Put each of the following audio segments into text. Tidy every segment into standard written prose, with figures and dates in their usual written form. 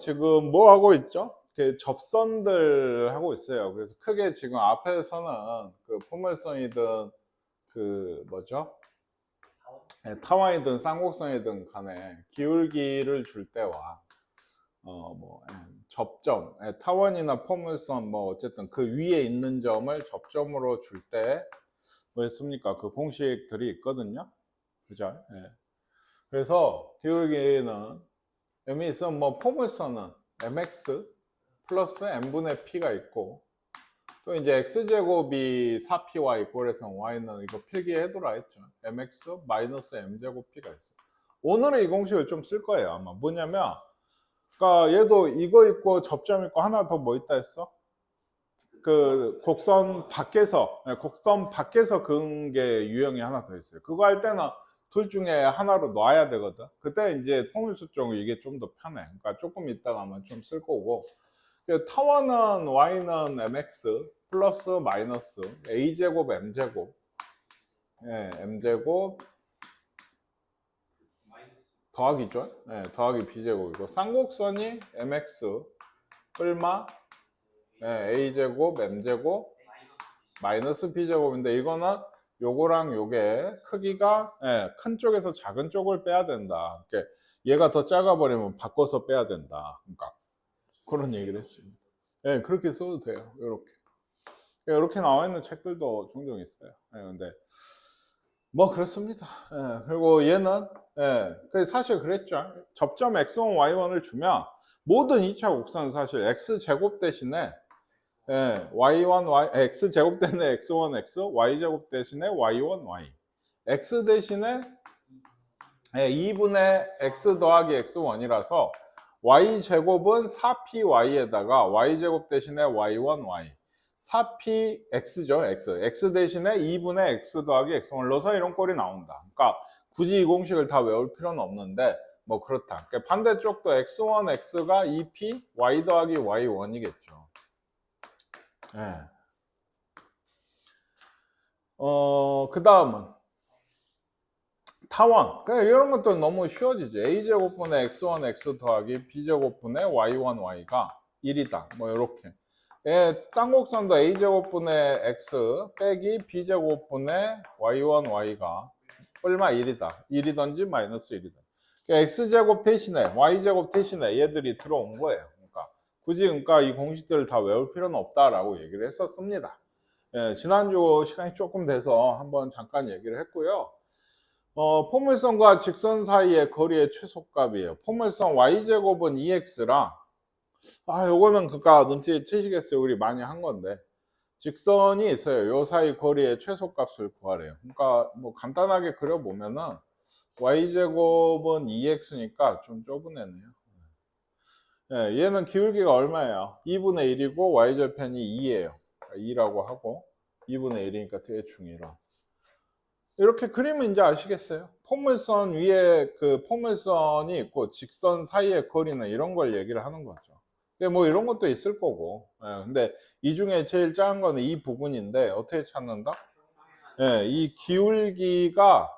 지금 뭐 하고 있죠? 그 접선들 하고 있어요. 그래서 크게 지금 앞에서는 그 포물선이든 그 뭐죠? 타원이든 쌍곡선이든 간에 기울기를 줄 때와 접점, 타원이나 포물선 뭐 어쨌든 그 위에 있는 점을 접점으로 줄 때 뭐 했습니까? 그 공식들이 있거든요. 그죠? 예. 그래서 기울기는 의미 있어 뭐 포물선은 mx 플러스 n분의 p가 있고 또 이제 x제곱이 4py 있고 그래서 y는 이거 필기해두라 했죠. mx 마이너스 m제곱 p가 있어. 오늘은 이 공식을 좀 쓸 거예요. 아마 뭐냐면 그러니까 얘도 이거 있고 접점 있고 하나 더 뭐 있다 했어? 그 곡선 밖에서 그은 게 유형이 하나 더 있어요. 그거 할 때는 둘 중에 하나로 놔야 되거든. 그때 이제 통일수 쪽은 이게 좀 더 편해. 그러니까 조금 있다가 아마 좀 쓸 거고. 타원은 y는 mx 플러스 마이너스 a제곱 m제곱 m제곱 더하기죠. 더하기 b제곱이고 쌍곡선이 mx 얼마 a제곱 m제곱 마이너스 b제곱인데 이거는 요거랑 요게 크기가 큰 쪽에서 작은 쪽을 빼야 된다. 얘가 더 작아 버리면 바꿔서 빼야 된다. 그러니까 그런 얘기를 했습니다. 그렇게 써도 돼요. 이렇게 나와 있는 책들도 종종 있어요. 근데 뭐 그렇습니다. 그리고 얘는 사실 그랬죠. 접점 x1, y1을 주면 모든 2차 곡선은 사실 x제곱 대신에 y1, x제곱 대신에 x1, x, y제곱 대신에 y1, y x 대신에 2분의 x 더하기 x1이라서 y제곱은 4py에다가 y제곱 대신에 y1, y 4px죠. x 대신에 2분의 x 더하기 x1을 넣어서 이런 꼴이 나온다. 그러니까 굳이 이 공식을 다 외울 필요는 없는데 뭐 그렇다. 그러니까 반대쪽도 x1, x가 2p, y 더하기 y1이겠죠. 그 다음은 타원. 이런 것도 너무 쉬워지죠. a제곱분의 x1, x 더하기 b제곱분의 y1, y가 1이다. 뭐 이렇게. 쌍곡선도 a제곱분의 x 빼기 b제곱분의 y1, y가 얼마 1이다. 1이든지 마이너스 1이다. x제곱 대신에 y제곱 대신에 얘들이 들어온 거예요. 굳이 이 공식들을 다 외울 필요는 없다라고 얘기를 했었습니다. 지난주 시간이 조금 돼서 한번 잠깐 얘기를 했고요. 포물선과 직선 사이의 거리의 최소값이에요. 포물선 y제곱은 2x랑 요거는 그러니까 눈치채시겠어요. 우리 많이 한 건데 직선이 있어요. 요 사이 거리의 최소값을 구하래요. 그러니까 뭐 간단하게 그려보면은 y제곱은 2x니까 좀 좁은 애네요. 얘는 기울기가 얼마예요? 2분의 1이고 y절편이 2예요. 2라고 하고 2분의 1이니까 대충 1원. 이렇게 그리면 이제 아시겠어요? 포물선 위에 그 포물선이 있고 직선 사이의 거리는 이런 걸 얘기를 하는 거죠. 뭐 이런 것도 있을 거고. 근데 이 중에 제일 작은 거는 이 부분인데 어떻게 찾는다? 이 기울기가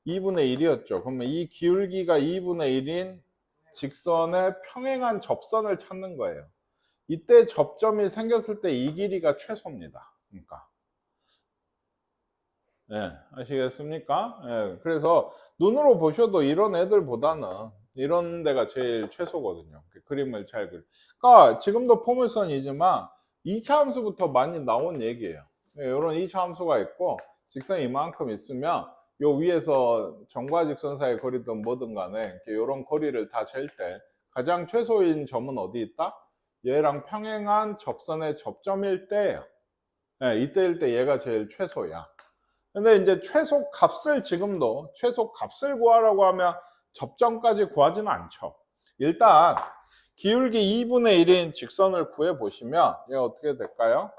2분의 1이었죠. 그러면 이 기울기가 2분의 1인 직선의 평행한 접선을 찾는 거예요. 이때 접점이 생겼을 때 이 길이가 최소입니다. 그러니까 아시겠습니까? 그래서 눈으로 보셔도 이런 애들보다는 이런 데가 제일 최소거든요. 그림을 잘 그리. 그러니까 지금도 포물선이지만 2차 함수부터 많이 나온 얘기예요. 이런 2차 함수가 있고 직선이 이만큼 있으면 요 위에서 점과 직선 사이의 거리든 뭐든 간에 이런 거리를 다 잴 때 가장 최소인 점은 어디 있다? 얘랑 평행한 접선의 접점일 때예요. 이때일 때 얘가 제일 최소야. 근데 이제 최소 값을 지금도 최소 값을 구하라고 하면 접점까지 구하지는 않죠. 일단 기울기 2분의 1인 직선을 구해 보시면 얘가 어떻게 될까요?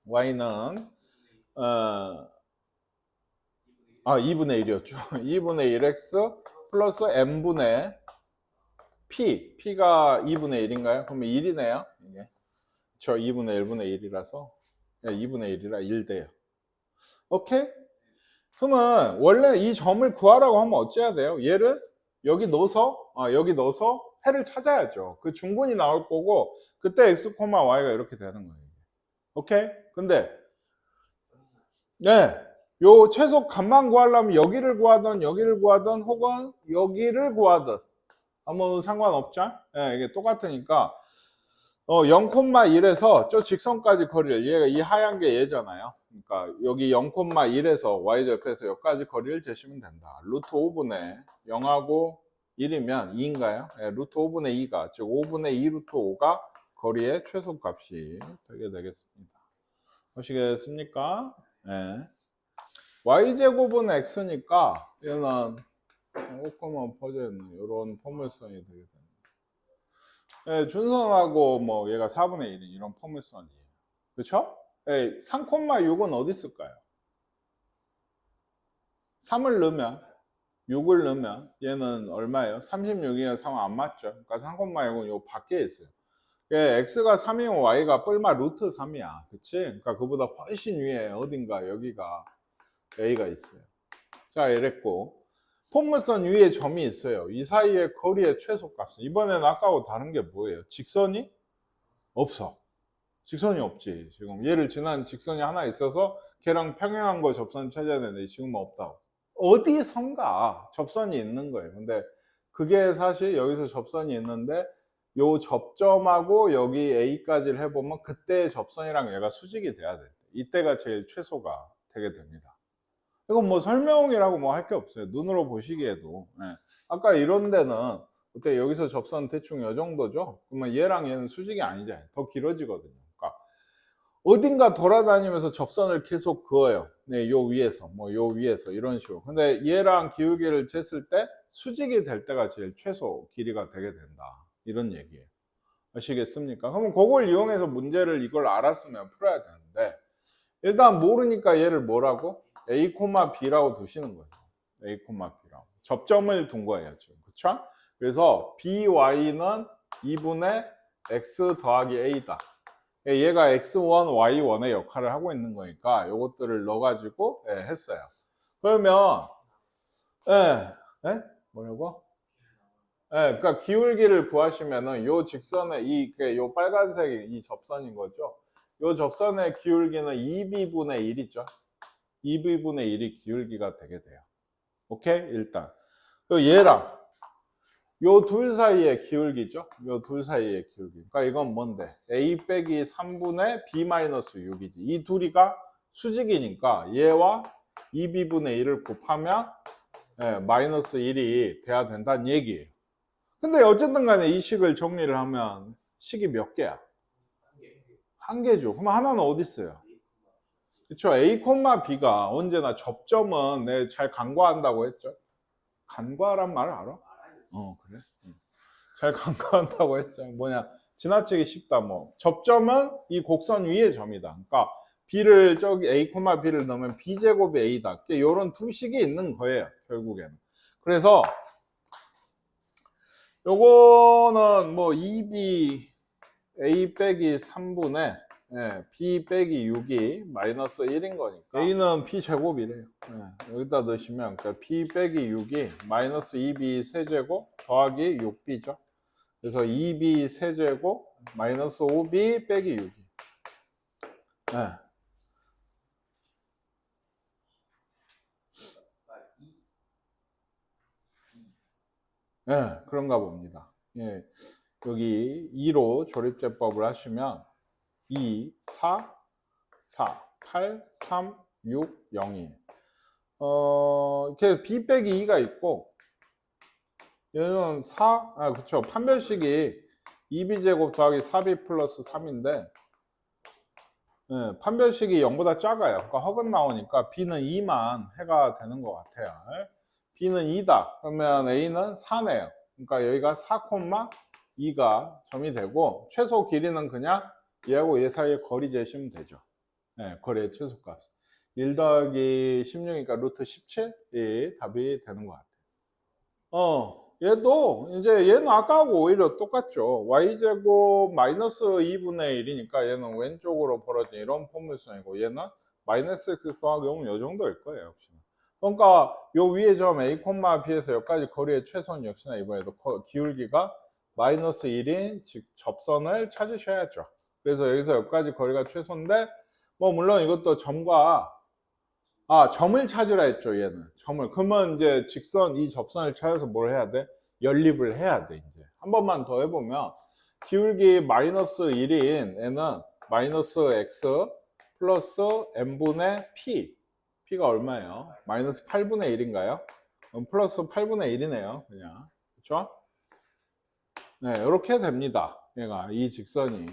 y는 2분의 1이었죠. 2분의 1x 플러스 n분의 p가 2분의 1인가요? 그러면 1이네요. 이게. 저 2분의 1분의 1이라서 2분의 1이라 1돼요. 오케이? 그러면 원래 이 점을 구하라고 하면 어째야 돼요? 얘를 여기 넣어서 해를 찾아야죠. 그 중근이 나올 거고 그때 x, y가 이렇게 되는 거예요. 오케이? 근데 네, 요 최소 값만 구하려면 여기를 구하든 혹은 여기를 구하든 아무 상관없죠? 네, 이게 똑같으니까 0,1에서 저 직선까지 거리를 얘가 이 하얀 게 얘잖아요. 그러니까 여기 0,1에서 y절편에서 여기까지 거리를 재시면 된다. 루트 5분의 0하고 1이면 2인가요? 네, 루트 5분의 2가 즉 5분의 2 루트 5가 거리의 최소값이 되게 되겠습니다. 보시겠습니까? 네. y제곱은 x니까 얘는 조금만 퍼져있는 이런 포물선이 되게 됩니다. 네, 준선하고 뭐 얘가 4분의 1인 이런 포물선이에요. 그렇죠? 네, 3,6은 어디 있을까요? 3을 넣으면 6을 넣으면 얘는 얼마예요? 36이면 3 안 맞죠? 그러니까 3,6은 요 밖에 있어요. 예, x가 3이면 y가 뿔마 루트 3이야. 그치? 그러니까 그보다 훨씬 위에 어딘가 여기가 a가 있어요. 자, 이랬고 포물선 위에 점이 있어요. 이 사이의 거리의 최소값은 이번에는 아까하고 다른 게 뭐예요? 직선이 없어. 직선이 없지. 지금 얘를 지난 직선이 하나 있어서 걔랑 평행한 거 접선 찾아야 되는데 지금은 없다고. 어디선가 접선이 있는 거예요. 근데 그게 사실 여기서 접선이 있는데 요 접점하고 여기 A까지를 해보면 그때 접선이랑 얘가 수직이 돼야 돼. 이때가 제일 최소가 되게 됩니다. 이건 뭐 설명이라고 뭐 할 게 없어요. 눈으로 보시기에도. 네. 아까 이런 데는 어때 여기서 접선 대충 요 정도죠? 그러면 얘랑 얘는 수직이 아니잖아요. 더 길어지거든요. 그러니까 어딘가 돌아다니면서 접선을 계속 그어요. 네, 요 위에서, 뭐 요 위에서 이런 식으로. 근데 얘랑 기울기를 쟀을 때 수직이 될 때가 제일 최소 길이가 되게 된다. 이런 얘기예요. 아시겠습니까? 그러면 그걸 이용해서 문제를 이걸 알았으면 풀어야 되는데 일단 모르니까 얘를 뭐라고? A, B라고 두시는 거예요. A, B라고. 접점을 둔 거예요, 지금. 그쵸? 그래서 BY는 2분의 X 더하기 A다. 얘가 X1, Y1의 역할을 하고 있는 거니까 요것들을 넣어가지고 했어요. 그러면 뭐라고? 그러니까 기울기를 구하시면은 요 직선의 요 빨간색이 이 접선인 거죠. 요 접선의 기울기는 2b분의 1이죠. 2b분의 1이 기울기가 되게 돼요. 오케이? 일단 얘랑 요 둘 사이의 기울기죠. 요 둘 사이의 기울기. 그러니까 이건 뭔데? a 빼기 3분의 b 마이너스 6이지. 이 둘이가 수직이니까 얘와 2b분의 1을 곱하면 마이너스 1이 돼야 된다는 얘기예요. 근데 어쨌든 간에 이 식을 정리를 하면 식이 몇 개야? 한 개죠. 그럼 하나는 어디 있어요? 그렇죠. A, B가 언제나 접점은 내가 잘 간과한다고 했죠. 간과란 말을 알아? 그래? 잘 간과한다고 했죠. 뭐냐? 지나치기 쉽다. 뭐 접점은 이 곡선 위의 점이다. 그러니까 B를 저기 A, B를 넣으면 B제곱이 A다. 이런 두 식이 있는 거예요. 결국에는. 그래서 요거는 뭐 2B A 빼기 3분의 B 빼기 6이 마이너스 1인 거니까 A는 B 제곱이래요. 여기다 넣으시면 그러니까 B 빼기 6이 마이너스 2B 세제곱 더하기 6B죠. 그래서 2B 세제곱 마이너스 5B 빼기 6이 그런가 봅니다. 여기 2로 조립제법을 하시면 2, 4, 4, 8, 3, 6, 0이 이렇게 B 빼기 2가 있고 얘는 4, 그쵸. 판별식이 2b제곱 더하기 4b 플러스 3인데 판별식이 0보다 작아요. 그러니까 허근 나오니까 B는 2만 해가 되는 것 같아요. B는 2다. 그러면 A는 4네요. 그러니까 여기가 4,2가 점이 되고 최소 길이는 그냥 얘하고 얘 사이에 거리 재시면 되죠. 거리의 최소값. 1 더하기 16이니까 루트 17이 답이 되는 것 같아요. 얘도 이제 얘는 아까하고 오히려 똑같죠. y제곱 마이너스 2분의 1이니까 얘는 왼쪽으로 벌어진 이런 포물선이고 얘는 마이너스 x 더하기 5는 이 정도일 거예요. 역시나. 그러니까 요 위에 점 A, B에서 여기까지 거리의 최소는 역시나 이번에도 기울기가 마이너스 1인 즉 접선을 찾으셔야죠. 그래서 여기서 여기까지 거리가 최소인데 뭐 물론 이것도 점과 점을 찾으라 했죠. 얘는 점을. 그러면 이제 직선 이 접선을 찾아서 뭘 해야 돼? 연립을 해야 돼. 이제 한 번만 더 해보면 기울기 마이너스 1인 얘는 마이너스 x 플러스 n분의 p. p가 얼마예요? 마이너스 8분의 1인가요? 플러스 8분의 1이네요. 그냥. 그렇죠? 네, 이렇게 됩니다. 얘가 이 직선이.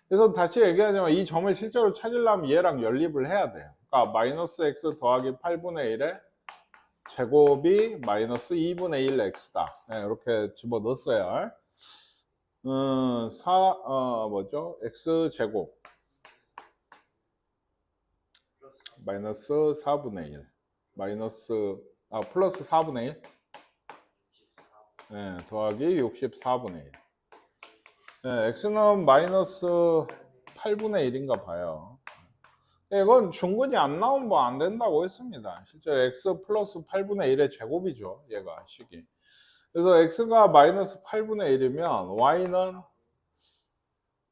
그래서 다시 얘기하자면 이 점을 실제로 찾으려면 얘랑 연립을 해야 돼요. 그러니까 마이너스 x 더하기 8분의 1에 제곱이 마이너스 2분의 1 x다. 네, 이렇게 집어 넣었어요. 뭐죠? x 제곱 마이너스 4분의 1 플러스 4분의 1 네, 더하기 64분의 1 네, x는 마이너스 8분의 1인가 봐요. 이건 중근이 안 나오면 뭐 안 된다고 했습니다. 실제로 x 플러스 8분의 1의 제곱이죠. 얘가 식이. 그래서 x가 마이너스 8분의 1이면 y는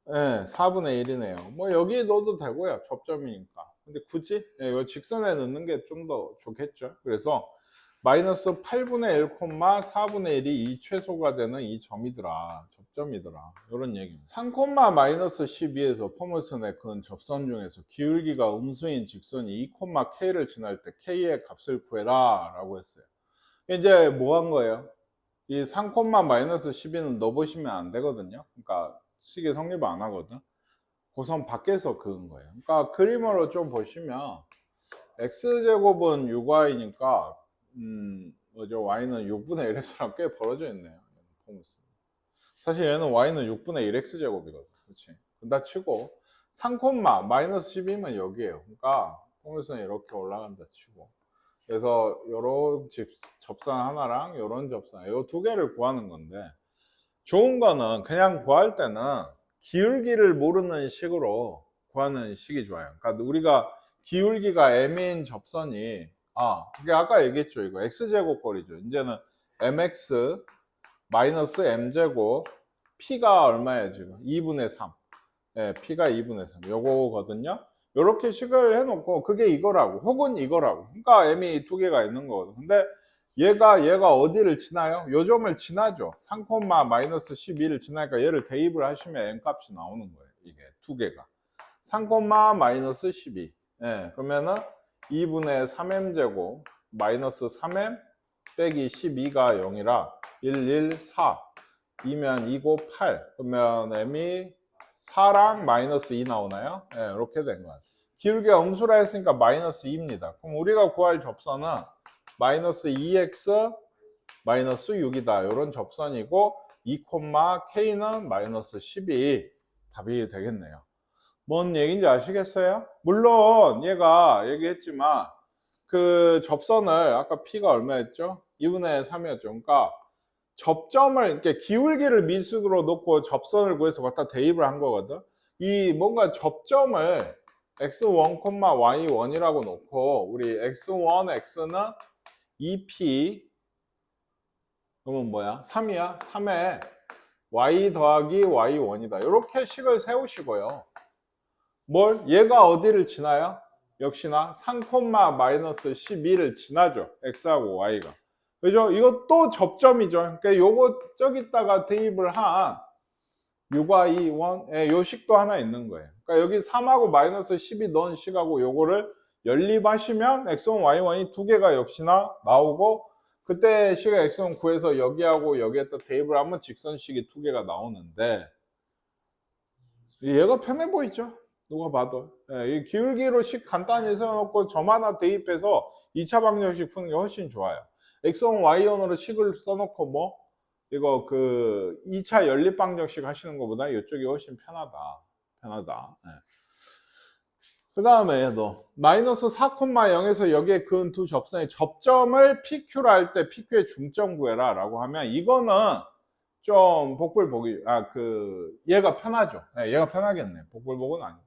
4분의 1이네요. 뭐 여기 넣어도 되고요. 접점이니까. 근데 굳이 이 직선에 넣는 게 좀 더 좋겠죠. 그래서 마이너스 8분의 1, 4분의 1이 이 최소가 되는 이 점이더라. 접점이더라. 이런 얘기입니다. 3, 마이너스 12에서 포물선의 근 접선 중에서 기울기가 음수인 직선이 2, k를 지날 때 k의 값을 구해라 라고 했어요. 이제 뭐 한 거예요? 이 3, 마이너스 12는 넣어보시면 안 되거든요. 그러니까 식이 성립 안 하거든. 고선 밖에서 그은 거예요. 그러니까 그림으로 좀 보시면 x제곱은 6y니까 뭐죠? y는 6분의 1x랑 꽤 벌어져 있네요. 사실 얘는 y는 6분의 1x제곱이거든. 그렇지? 근다 치고 3, 마이너스 12면 여기에요. 그러니까 포물선이 이렇게 올라간다 치고. 그래서 요런 접선 하나랑 요런 접선, 요 두 개를 구하는 건데 좋은 거는 그냥 구할 때는 기울기를 모르는 식으로 구하는 식이 좋아요. 그러니까 우리가 기울기가 m인 접선이 이게 아까 얘기했죠. 이거 x제곱 거리죠. 이제는 mx 마이너스 m제곱 p가 얼마예요 지금? 2분의 3. 네, p가 2분의 3. 요거거든요. 요렇게 식을 해놓고 그게 이거라고 혹은 이거라고. 그러니까 m이 두 개가 있는 거거든. 근데 얘가 어디를 지나요? 요 점을 지나죠. 3, 마이너스 12를 지나니까 얘를 대입을 하시면 m 값이 나오는 거예요. 이게 두 개가. 3, 마이너스 12. 예, 그러면은 2분의 3m 제곱 마이너스 3m 빼기 12가 0이라 1, 1, 4. 2면 2고 8. 그러면 m이 4랑 마이너스 2 나오나요? 예, 이렇게 된 거예요. 기울기가 음수라 했으니까 마이너스 2입니다. 그럼 우리가 구할 접선은 마이너스 2x 마이너스 6이다. 이런 접선이고 2, k는 마이너스 12 답이 되겠네요. 뭔 얘기인지 아시겠어요? 물론 얘가 얘기했지만 그 접선을 아까 p가 얼마였죠? 2분의 3이었죠. 그러니까 접점을 이렇게 기울기를 미수로 놓고 접선을 구해서 갖다 대입을 한 거거든. 이 뭔가 접점을 x1, y1이라고 놓고 우리 x1, x는 2p 그러면 뭐야? 3이야? 3에 y 더하기 y1이다. 이렇게 식을 세우시고요. 뭘? 얘가 어디를 지나요? 역시나 3, 마이너스 12를 지나죠. x하고 y가. 그죠? 이것도 접점이죠. 그러니까 요거 저기다가 대입을 한 6y 1, 요 식도 하나 있는 거예요. 그러니까 여기 3하고 마이너스 12 넣은 식하고 요거를 연립하시면 x1, y1이 두 개가 역시나 나오고 그때 식의 x1 구해서 여기하고 여기에다 대입을 하면 직선식이 두 개가 나오는데 얘가 편해 보이죠? 누가 봐도. 이 기울기로 식 간단히 세워놓고 점 하나 대입해서 2차 방정식 푸는 게 훨씬 좋아요. x1, y1으로 식을 써놓고 뭐 이거 그 2차 연립 방정식 하시는 것보다 이쪽이 훨씬 편하다. 그 다음에 얘도 마이너스 4,0에서 여기에 그은 두 접선의 접점을 PQ로 할 때 PQ의 중점 구해라 라고 하면 이거는 좀 복불복이 얘가 편하죠. 얘가 편하겠네. 복불복은 아니고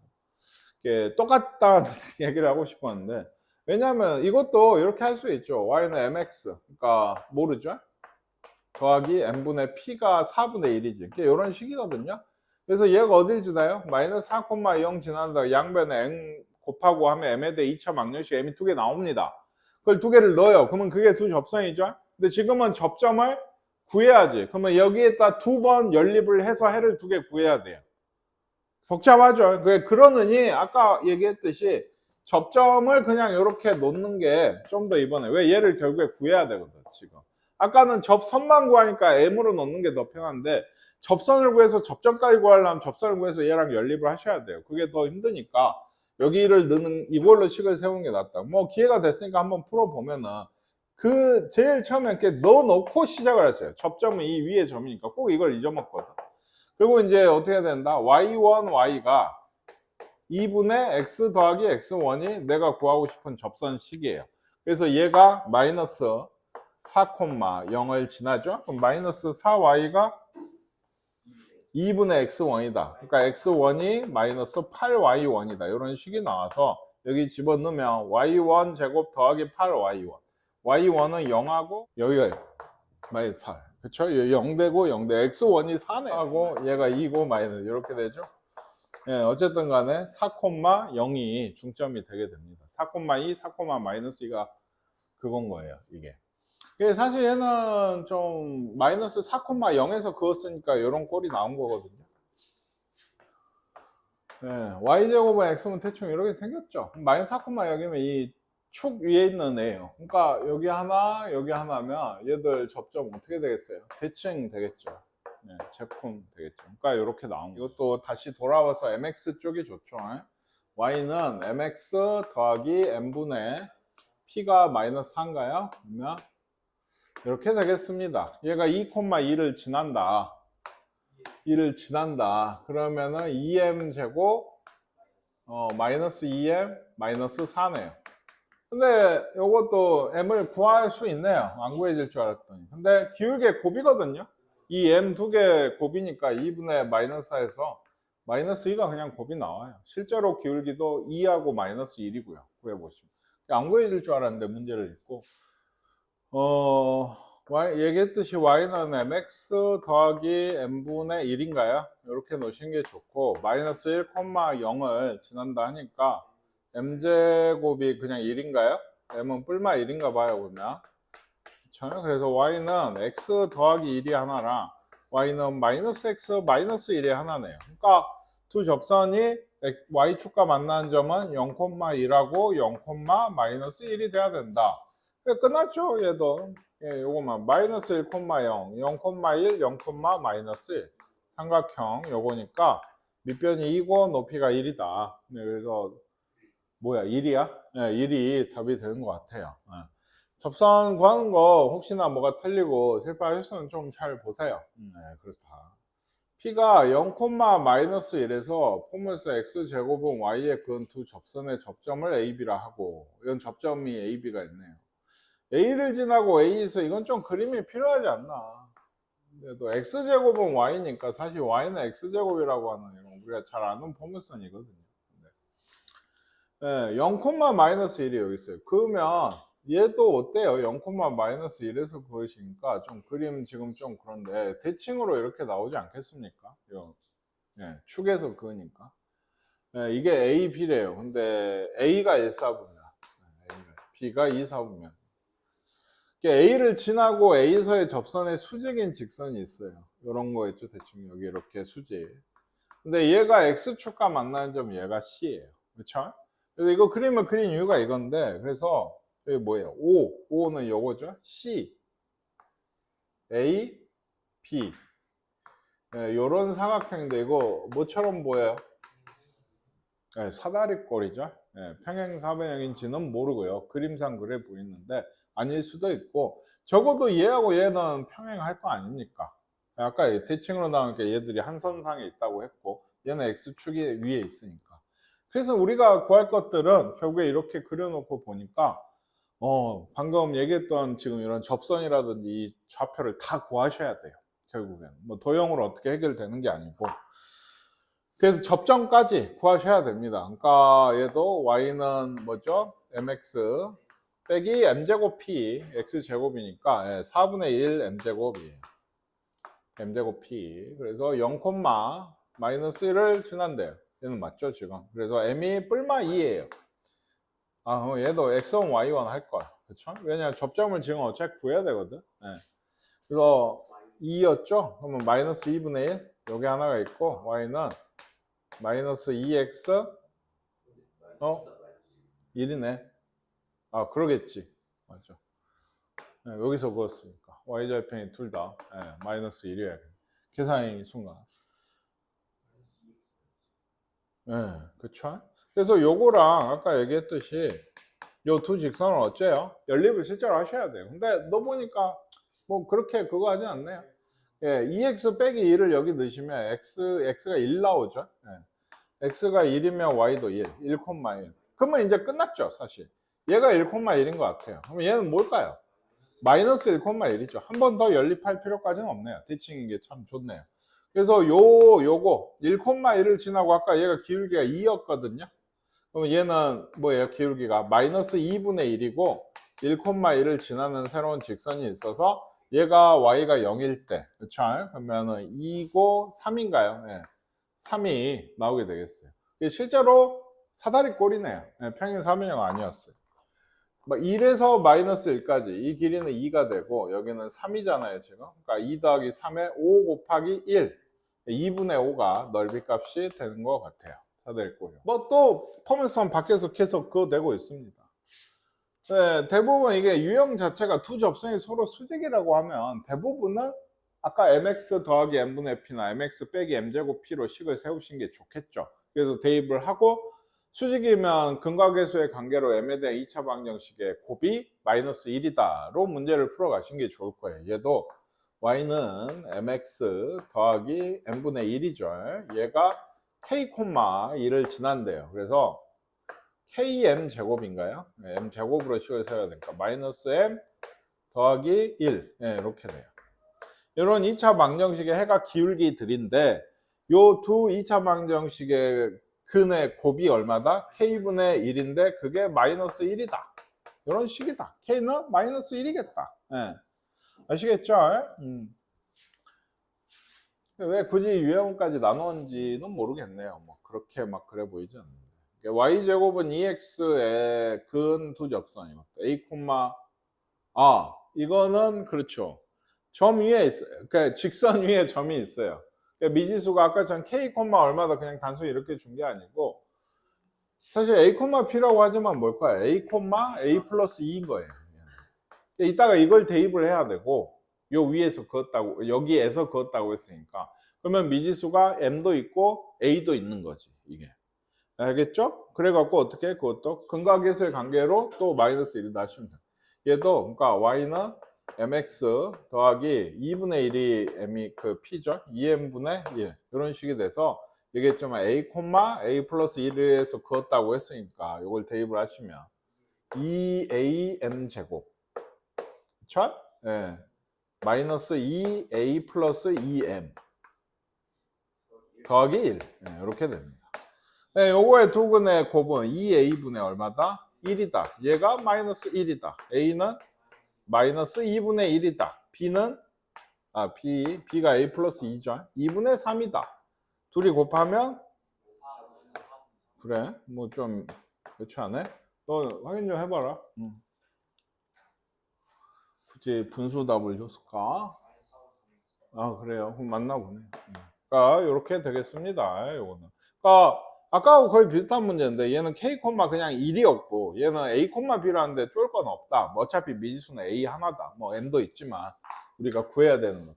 똑같다는 얘기를 하고 싶었는데 왜냐하면 이것도 이렇게 할 수 있죠. y는 mx 그러니까 모르죠. 더하기 n분의 p가 4분의 1이지. 이런 식이거든요. 그래서 얘가 어딜 지나요? 마이너스 4,0 지난다. 양변에 n 곱하고 하면 m에 대해 2차 막령식 m이 2개 나옵니다. 그걸 2개를 넣어요. 그러면 그게 두 접선이죠. 근데 지금은 접점을 구해야지. 그러면 여기에다 2번 연립을 해서 해를 2개 구해야 돼요. 복잡하죠. 그러느니 아까 얘기했듯이 접점을 그냥 이렇게 놓는 게 좀 더 이번에 왜 얘를 결국에 구해야 되거든 지금. 아까는 접선만 구하니까 m으로 놓는 게 더 편한데 접선을 구해서 접점까지 구하려면 접선을 구해서 얘랑 연립을 하셔야 돼요. 그게 더 힘드니까 여기를 넣는 이걸로 식을 세우는 게 낫다. 뭐 기회가 됐으니까 한번 풀어보면은 그 제일 처음에 이렇게 넣어놓고 시작을 했어요. 접점은 이 위에 점이니까 꼭 이걸 잊어먹거든. 그리고 이제 어떻게 해야 된다? y1, y가 2분의 x 더하기 x1이 내가 구하고 싶은 접선식이에요. 그래서 얘가 마이너스 4,0을 지나죠? 그럼 마이너스 4y가 2분의 x1이다. 그러니까 x1이 마이너스 8y1이다. 이런 식이 나와서 여기 집어넣으면 y1 제곱 더하기 8y1. y1은 0하고 여기가 마이너스 4. 그쵸? 0되고 0대 x1이 4네 하고 얘가 2고 마이너스 이렇게 되죠. 예, 어쨌든 간에 4,0이 중점이 되게 됩니다. 4,2, 4, 마이너스 2가 그건 거예요, 이게. 사실 얘는 좀 마이너스 4,0에서 그었으니까 이런 꼴이 나온 거거든요. 예, y제곱은 x는 대충 이렇게 생겼죠. 마이너스 4, 여기면 이 축 위에 있는 애예요. 그러니까 여기 하나면 얘들 접점 어떻게 되겠어요? 대칭 되겠죠. 네, 제품 되겠죠. 그러니까 이렇게 나온 거. 이것도 다시 돌아와서 mx 쪽이 좋죠. y는 mx 더하기 n분의 p가 마이너스 4인가요? 그러면 이렇게 되겠습니다. 얘가 2,2를 지난다. 2를 지난다. 그러면은 2m 제곱 마이너스 2m 마이너스 4네요. 근데 이것도 m을 구할 수 있네요. 안 구해질 줄 알았더니. 근데 기울기의 곱이거든요. 이 m 두 개 곱이니까 2분의 마이너스 4에서 마이너스 2가 그냥 곱이 나와요. 실제로 기울기도 2하고 마이너스 1이고요. 구해보시면. 안 구해질 줄 알았는데 문제를 읽고 얘기했듯이 y는 mx 더하기 n분의 1인가요? 이렇게 놓으시는 게 좋고 마이너스 1,0을 지난다 하니까 m제곱이 그냥 1인가요? m은 뿔마 1인가 봐요, 그러면. 그렇죠? 그래서 y는 x 더하기 1이 하나랑 y는 마이너스 x 마이너스 1이 하나네요. 그러니까 두 접선이 y축과 만나는 점은 0,1하고 0, 마이너스 1이 돼야 된다. 끝났죠, 얘도. 예, 요거만 마이너스 1,0, 0,1, 0, 마이너스 1 삼각형 요거니까 밑변이 2고 높이가 1이다. 네, 그래서 뭐야 1이야? 네, 1이 답이 되는 것 같아요. 네. 접선 구하는 거 혹시나 뭐가 틀리고 실패하셨으면 좀 잘 보세요. 네, 그렇다. p가 0, 마이너스 1에서 포물스 x제곱은 y에 그은 두 접선의 접점을 ab라 하고 이건 접점이 ab가 있네요. a를 지나고 a에서 이건 좀 그림이 필요하지 않나. 그래도 x제곱은 y니까 사실 y는 x제곱이라고 하는 이런 우리가 잘 아는 포물선이거든요. 네, 0, 마이너스 1이 여기 있어요. 그러면 얘도 어때요? 0, 마이너스 1에서 그것이니까 좀 그림 지금 좀 그런데 대칭으로 이렇게 나오지 않겠습니까? 네, 축에서 그으니까. 네, 이게 A, B래요. 근데 A가 1사분이야. B가 2사분면. A를 지나고 A에서의 접선에 수직인 직선이 있어요. 이런 거 있죠. 대충 여기 이렇게 수직. 근데 얘가 X축과 만나는 점 얘가 C예요. 그렇죠? 그래서 이거 그림을 그린 이유가 이건데 그래서 여기 뭐예요? O는 요거죠. C, A, B 네, 요런 삼각형인데 이거 뭐처럼 보여요? 네, 사다리꼴이죠. 네, 평행사변형인지는 모르고요. 그림상 그래 보이는데 아닐 수도 있고 적어도 얘하고 얘는 평행할 거 아닙니까? 아까 대칭으로 나오니까 얘들이 한 선상에 있다고 했고 얘는 X축이 위에 있으니까 그래서 우리가 구할 것들은 결국에 이렇게 그려놓고 보니까 방금 얘기했던 지금 이런 접선이라든지 이 좌표를 다 구하셔야 돼요. 결국엔 뭐 도형으로 어떻게 해결되는 게 아니고 그래서 접점까지 구하셔야 됩니다. 그러니까 얘도 y는 뭐죠? mx 빼기 m제곱 p x제곱이니까 4분의 1 m제곱이에요. m제곱 p. 그래서 0, 마이너스 1을 지난대요. 얘는 맞죠 지금? 그래서 m이 뿔마 2예요. 얘도 x1, y1 할 거야. 그쵸? 왜냐면 접점을 지금 어차피 구해야 되거든. 그래서 2였죠? 그러면 마이너스 2분의 1 여기 하나가 있고 y는 마이너스 2x 1이네. 그러겠지. 맞죠. 여기서 그었으니까 y절편이 둘 다 마이너스 1이어야 돼. 계산이 순간. 그쵸? 그래서 요거랑 아까 얘기했듯이 요 두 직선을 어째요? 연립을 실제로 하셔야 돼요. 근데 너 보니까 뭐 그렇게 그거 하진 않네요. 2x 빼기 1을 여기 넣으시면 x가 1 나오죠. x가 1이면 y도 1, 1, 1. 그러면 이제 끝났죠, 사실. 얘가 1,1인 것 같아요. 그럼 얘는 뭘까요? 마이너스 1,1이죠. 한 번 더 연립할 필요까지는 없네요. 대칭인 게 참 좋네요. 그래서 요거 1,1을 지나고 아까 얘가 기울기가 2였거든요. 그럼 얘는 뭐예요? 기울기가 마이너스 2분의 1이고 1,1을 지나는 새로운 직선이 있어서 얘가 y가 0일 때, 그렇죠? 그러면은 2고 3인가요? 3이 나오게 되겠어요. 실제로 사다리 꼴이네요. 평행 3인형 아니었어요. 1에서 마이너스 1까지 이 길이는 2가 되고 여기는 3이잖아요 지금. 그러니까 2 더하기 3에 5 곱하기 1 2분의 5가 넓이 값이 되는 것 같아요. 사다리 꼴이. 뭐 또 포맷선 밖에서 계속 그거 내고 있습니다. 대부분 이게 유형 자체가 두 접선이 서로 수직이라고 하면 대부분은 아까 mx 더하기 m분의 p나 mx 빼기 m제곱 p로 식을 세우신 게 좋겠죠. 그래서 대입을 하고 수직이면 근각계수의 관계로 m에 대한 2차 방정식의 곱이 마이너스 1이다로 문제를 풀어 가신 게 좋을 거예요. 얘도 y는 mx 더하기 m분의 1이죠. 얘가 k, 1을 지난대요. 그래서 km 제곱인가요? m 제곱으로 식을 세워야 되니까 마이너스 m 더하기 1 이렇게 돼요. 이런 2차 방정식의 해가 기울기들인데 요 두 2차 방정식의 근의 곱이 얼마다? k분의 1인데 그게 마이너스 1이다. 이런 식이다. k는 마이너스 1이겠다. 아시겠죠? 왜 굳이 유형까지 나누었는지는 모르겠네요. 뭐 그렇게 막 그래 보이지 않는데. y제곱은 2x의 근 두 접선이고 a, 이거는 그렇죠. 점 위에 있어요. 그러니까 직선 위에 점이 있어요. 그러니까 미지수가 아까 전 k, 얼마다 그냥 단순히 이렇게 준 게 아니고 사실 a, p라고 하지만 뭘까요? a, 플러스 2인 거예요. 이따가 이걸 대입을 해야 되고 요 위에서 그었다고 여기에서 그었다고 했으니까 그러면 미지수가 m도 있고 a도 있는 거지 이게. 알겠죠? 그래갖고 어떻게 그것도 근각계수의 관계로 또 마이너스 1을 하시면 돼요. 얘도 그러니까 y는 mx 더하기 2분의 1이 m이 그 p죠. 2m분의 1 이런 식이 돼서 얘기했지만 a, a 플러스 1에서 그었다고 했으니까 이걸 대입을 하시면 2am 제곱 그쵸? 마이너스 2a 플러스 2m 더하기 1 이렇게 됩니다. 요거의 두 근의 곱은 2a분의 얼마다? 1이다. 얘가 마이너스 1이다. a는 마이너스 2분의 1이다. b는 b가 a 플러스 2죠. 2분의 3이다. 둘이 곱하면 그래 뭐 좀 그렇지 않아? 너 확인 좀 해봐라. 굳이 분수답을 줬을까? 그래요. 그럼 맞나 보네. 그러니까 이렇게 되겠습니다. 요거는. 그러니까 아까하고 거의 비슷한 문제인데 얘는 k, 그냥 1이었고 얘는 a, b라는데 쫄 건 없다. 뭐 어차피 미지수는 a 하나다. 뭐 m도 있지만 우리가 구해야 되는 거.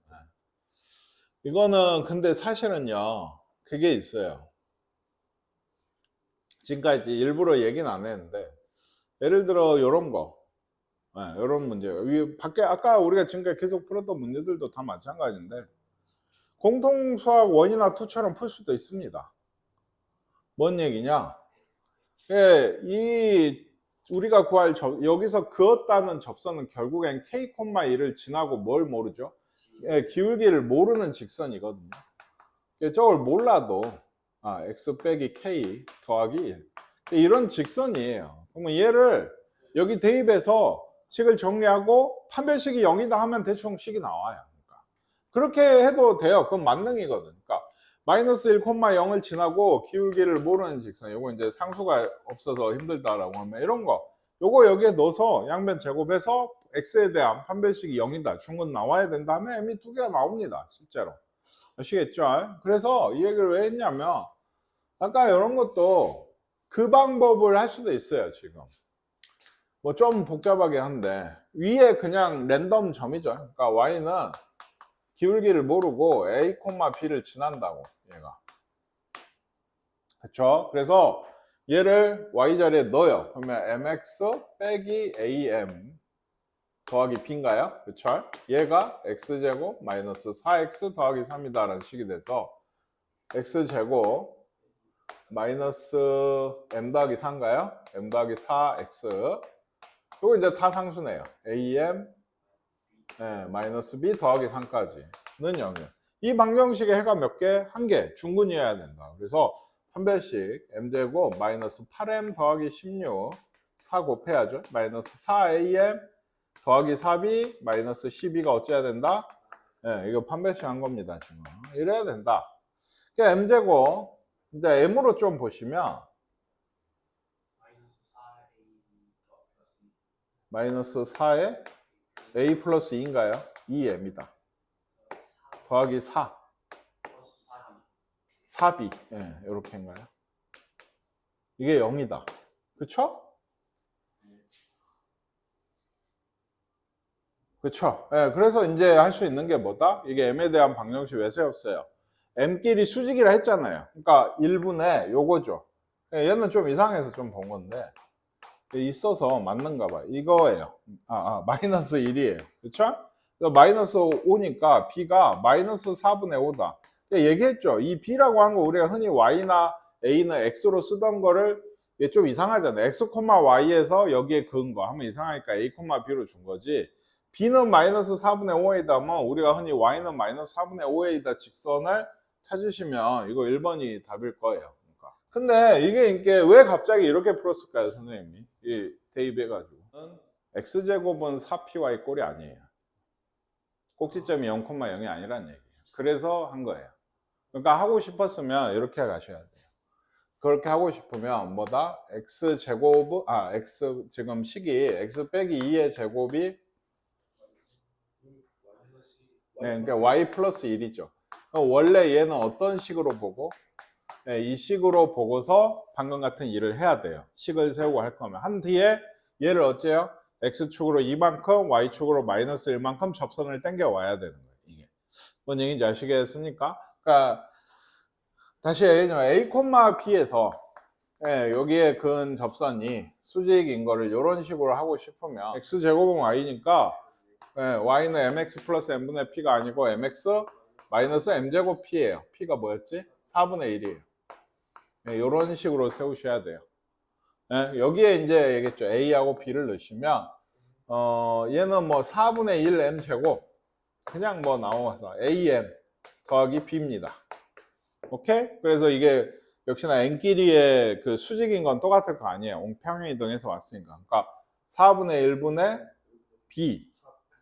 이거는 근데 사실은요. 그게 있어요. 지금까지 일부러 얘기는 안 했는데 예를 들어 요런 거. 이런 문제. 밖에 아까 우리가 지금까지 계속 풀었던 문제들도 다 마찬가지인데 공통수학 1이나 2처럼 풀 수도 있습니다. 뭔 얘기냐? 우리가 구할 여기서 그었다는 접선은 결국엔 k, 1을 지나고 뭘 모르죠? 기울기를 모르는 직선이거든요. 저걸 몰라도 x 빼기 k 더하기 1 이런 직선이에요. 그러면 얘를 여기 대입해서 식을 정리하고 판별식이 0이다 하면 대충 식이 나와요. 그러니까 그렇게 해도 돼요. 그건 만능이거든. 그러니까 마이너스 1,0을 지나고 기울기를 모르는 직선, 요거 이제 상수가 없어서 힘들다라고 하면 이런 거, 요거 여기에 넣어서 양변 제곱해서 x에 대한 판별식이 0이다 중은 나와야 된 다음에 m이 두 개가 나옵니다. 실제로. 아시겠죠? 그래서 이 얘기를 왜 했냐면 아까 이런 것도 그 방법을 할 수도 있어요. 지금 뭐 좀 복잡하게 한데 위에 그냥 랜덤 점이죠. 그러니까 y는 기울기를 모르고 a, b를 지난다고 얘가. 그렇죠? 그래서 얘를 y 자리에 넣어요. 그러면 mx 빼기 am 더하기 b인가요? 그렇죠? 얘가 x제곱 마이너스 4x 더하기 3이다 라는 식이 돼서 x제곱 마이너스 m 더하기 4인가요? m 더하기 4x 이거 이제 다 상수네요. am 마이너스 b 더하기 3까지는 0이에요. 이 방정식의 해가 몇 개? 한 개. 중근이어야 된다. 그래서 판별식 m제곱 마이너스 8m 더하기 16 4 곱해야죠. 마이너스 4am 더하기 4b 마이너스 12가 어찌해야 된다? 이거 판별식 한 겁니다. 지금 이래야 된다. 그러니까 m제곱 이제 m으로 좀 보시면 마이너스 4에 a 플러스 2인가요? 2m이다. 더하기 4 4b 이렇게인가요? 이게 0이다. 그쵸? 그쵸? 그래서 이제 할 수 있는 게 뭐다? 이게 m에 대한 방정식 왜 세웠어요? m끼리 수직이라 했잖아요. 그러니까 1분의 요거죠. 얘는 좀 이상해서 좀 본 건데 있어서 맞는가 봐요. 이거예요. 마이너스 1이에요. 그쵸? 마이너스 5니까 b가 마이너스 4분의 5다. 얘기했죠. 이 b라고 한 거 우리가 흔히 y나 a는 x로 쓰던 거를 이게 좀 이상하잖아요. x, y에서 여기에 그은 거 하면 이상하니까 a, b로 준 거지. b는 마이너스 4분의 5에다 하면 우리가 흔히 y는 마이너스 4분의 5에다 직선을 찾으시면 이거 1번이 답일 거예요. 그러니까. 근데 이게 왜 갑자기 이렇게 풀었을까요, 선생님이? 이 대입해가지고. x제곱은 4py 꼴이 아니에요. 꼭지점이 0,0이 아니란 얘기예요. 그래서 한 거예요. 그러니까 하고 싶었으면 이렇게 가셔야 돼요. 그렇게 하고 싶으면 뭐다? x제곱, x 지금 식이 x 빼기 2의 제곱이 그러니까 y 플러스 1이죠. 원래 얘는 어떤 식으로 보고 이 식으로 보고서 방금 같은 일을 해야 돼요. 식을 세우고 할 거면 한 뒤에 얘를 어째요? x축으로 2만큼 y축으로 마이너스 1만큼 접선을 당겨 와야 되는 거예요. 이게 뭔 얘기인지 아시겠습니까? 그러니까 다시 얘기하면 a, b에서 여기에 그은 접선이 수직인 거를 이런 식으로 하고 싶으면 x제곱은 y니까 y는 mx 플러스 m분의 p가 아니고 mx 마이너스 m제곱 p예요. p가 뭐였지? 4분의 1이에요. 이런 식으로 세우셔야 돼요. 여기에 이제 얘기했죠. a하고 b를 넣으시면 얘는 뭐 4분의 1 m제곱 그냥 뭐 나와서 am 더하기 b입니다. 오케이? 그래서 이게 역시나 n끼리의 그 수직인 건 똑같을 거 아니에요. 평행이동해서 왔으니까. 그러니까 4분의 1분의 b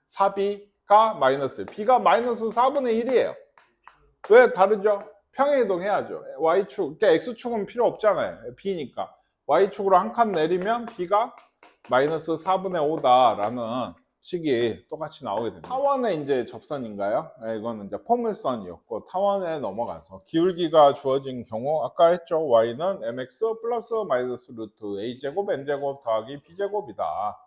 4b가 마이너스 b가 마이너스 4분의 1이에요. 왜 다르죠? 평행이동 해야죠. y축, 그러니까 x축은 필요 없잖아요. b니까. y축으로 한 칸 내리면 b가 마이너스 4분의 5다라는 식이 똑같이 나오게 됩니다. 타원의 이제 접선인가요? 이거는 이제 포물선이었고 타원에 넘어가서 기울기가 주어진 경우 아까 했죠. y는 mx 플러스 마이너스 루트 a제곱 m제곱 더하기 b제곱이다.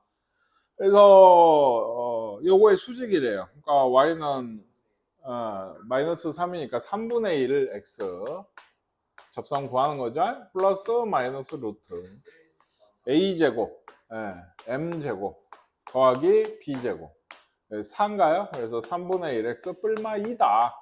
그래서 요거의 수직이래요. 그러니까 y는 마이너스 3이니까 3분의 1 x 접선 구하는 거죠. 플러스 마이너스 루트 a제곱 m제곱 더하기 b제곱 4인가요? 그래서 3분의 1 x 뿔마 2다.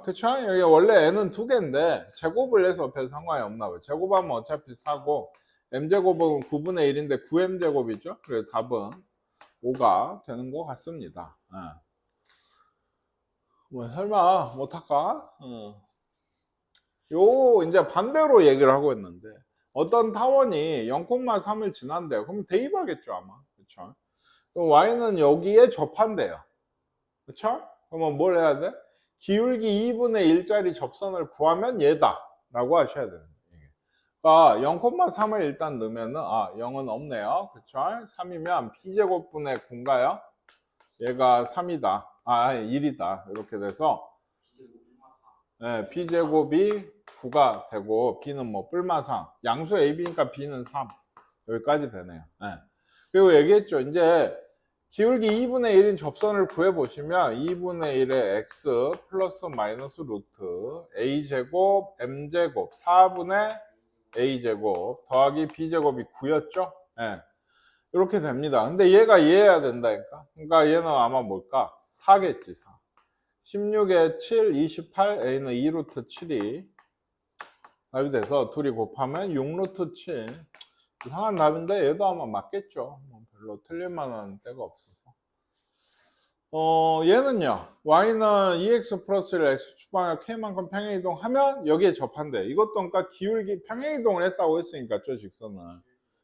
그쵸? 여기 원래 n은 2개인데 제곱을 해서 별 상관이 없나 봐요. 제곱하면 어차피 4고 m제곱은 9분의 1인데 9m제곱이죠. 그래서 답은 5가 되는 것 같습니다. 뭐 설마 못할까? 요 이제 반대로 얘기를 하고 있는데 어떤 타원이 0,3을 지난대요. 그럼 대입하겠죠, 아마. 그렇죠? y는 여기에 접한대요. 그렇죠? 그러면 뭘 해야 돼? 기울기 2분의 1짜리 접선을 구하면 얘다 라고 하셔야 돼요. 그러니까 0,3을 일단 넣으면은 0은 없네요. 그렇죠? 3이면 p제곱분의 9인가요? 얘가 3이다. 1이다. 이렇게 돼서 네, b제곱이 9가 되고 b는 뭐 뿔마상. 양수 ab니까 b는 3. 여기까지 되네요. 네. 그리고 얘기했죠. 이제 기울기 2분의 1인 접선을 구해보시면 2분의 1의 x 플러스 마이너스 루트 a제곱 m제곱 4분의 a제곱 더하기 b제곱이 9였죠? 예. 이렇게 됩니다. 근데 얘가 이해해야 된다니까. 그러니까 얘는 아마 뭘까? 4겠지, 4. 16에 7, 28, a는 2루트 7이 답이 돼서 둘이 곱하면 6루트 7. 이상한 답인데 얘도 아마 맞겠죠. 뭐 별로 틀릴 만한 데가 없어서. 얘는요. y는 2x 플러스 1 x축 방향 k만큼 평행이동하면 여기에 접한대. 이것도 그러니까 기울기 평행이동을 했다고 했으니까 저 직선은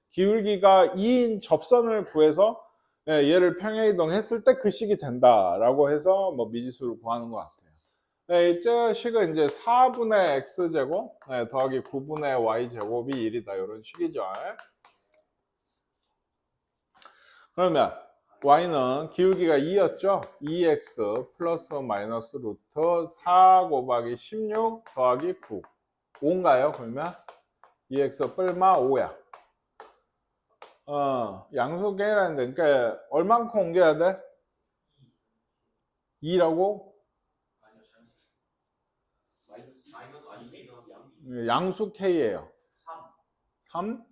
기울기가 2인 접선을 구해서 얘를 평행이동했을 때 그 식이 된다라고 해서 뭐 미지수를 구하는 것 같아요. 저 식은 이제 4분의 x제곱 더하기 9분의 y제곱이 1이다 이런 식이죠. 그러면 y는 기울기가 2였죠? 2x 플러스 마이너스 루트 4 곱하기 16 더하기 9 5인가요? 그러면 2x 뿔마 5야. 양수계라는데 그러니까 얼만큼 옮겨야 돼? 2라고? 양수 k예요. 3?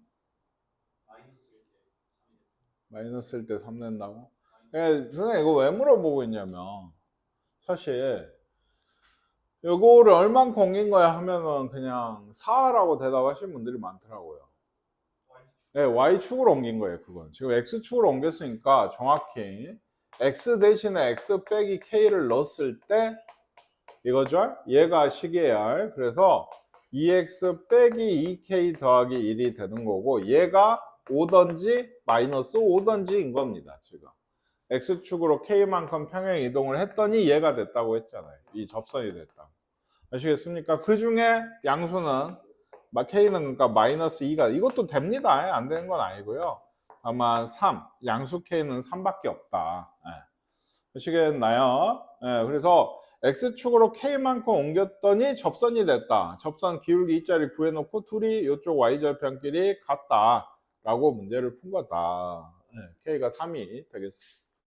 마이너스일 때 3 낸다고? 선생님 이거 왜 물어보고 있냐면 사실 이거를 얼만큼 옮긴 거야 하면은 그냥 4라고 대답하시는 분들이 많더라고요. 네, y축으로 옮긴 거예요. 그건 지금 x축으로 옮겼으니까 정확히 x 대신에 x 빼기 k를 넣었을 때 이거죠? 얘가 식이에요. 그래서 2x 빼기 2k 더하기 1이 되는 거고 얘가 5든지 마이너스 5든지인 겁니다. 지금 x축으로 k만큼 평행 이동을 했더니 얘가 됐다고 했잖아요. 이 접선이 됐다고. 아시겠습니까? 그 중에 양수는 k는 그러니까 마이너스 2가 이것도 됩니다. 안 되는 건 아니고요. 다만 3 양수 k는 3밖에 없다. 아시겠나요? 그래서 x축으로 k만큼 옮겼더니 접선이 됐다. 접선 기울기 2짜리 구해놓고 둘이 이쪽 y절편끼리 같다 라고 문제를 푼 거다. k가 3이 되겠습니다.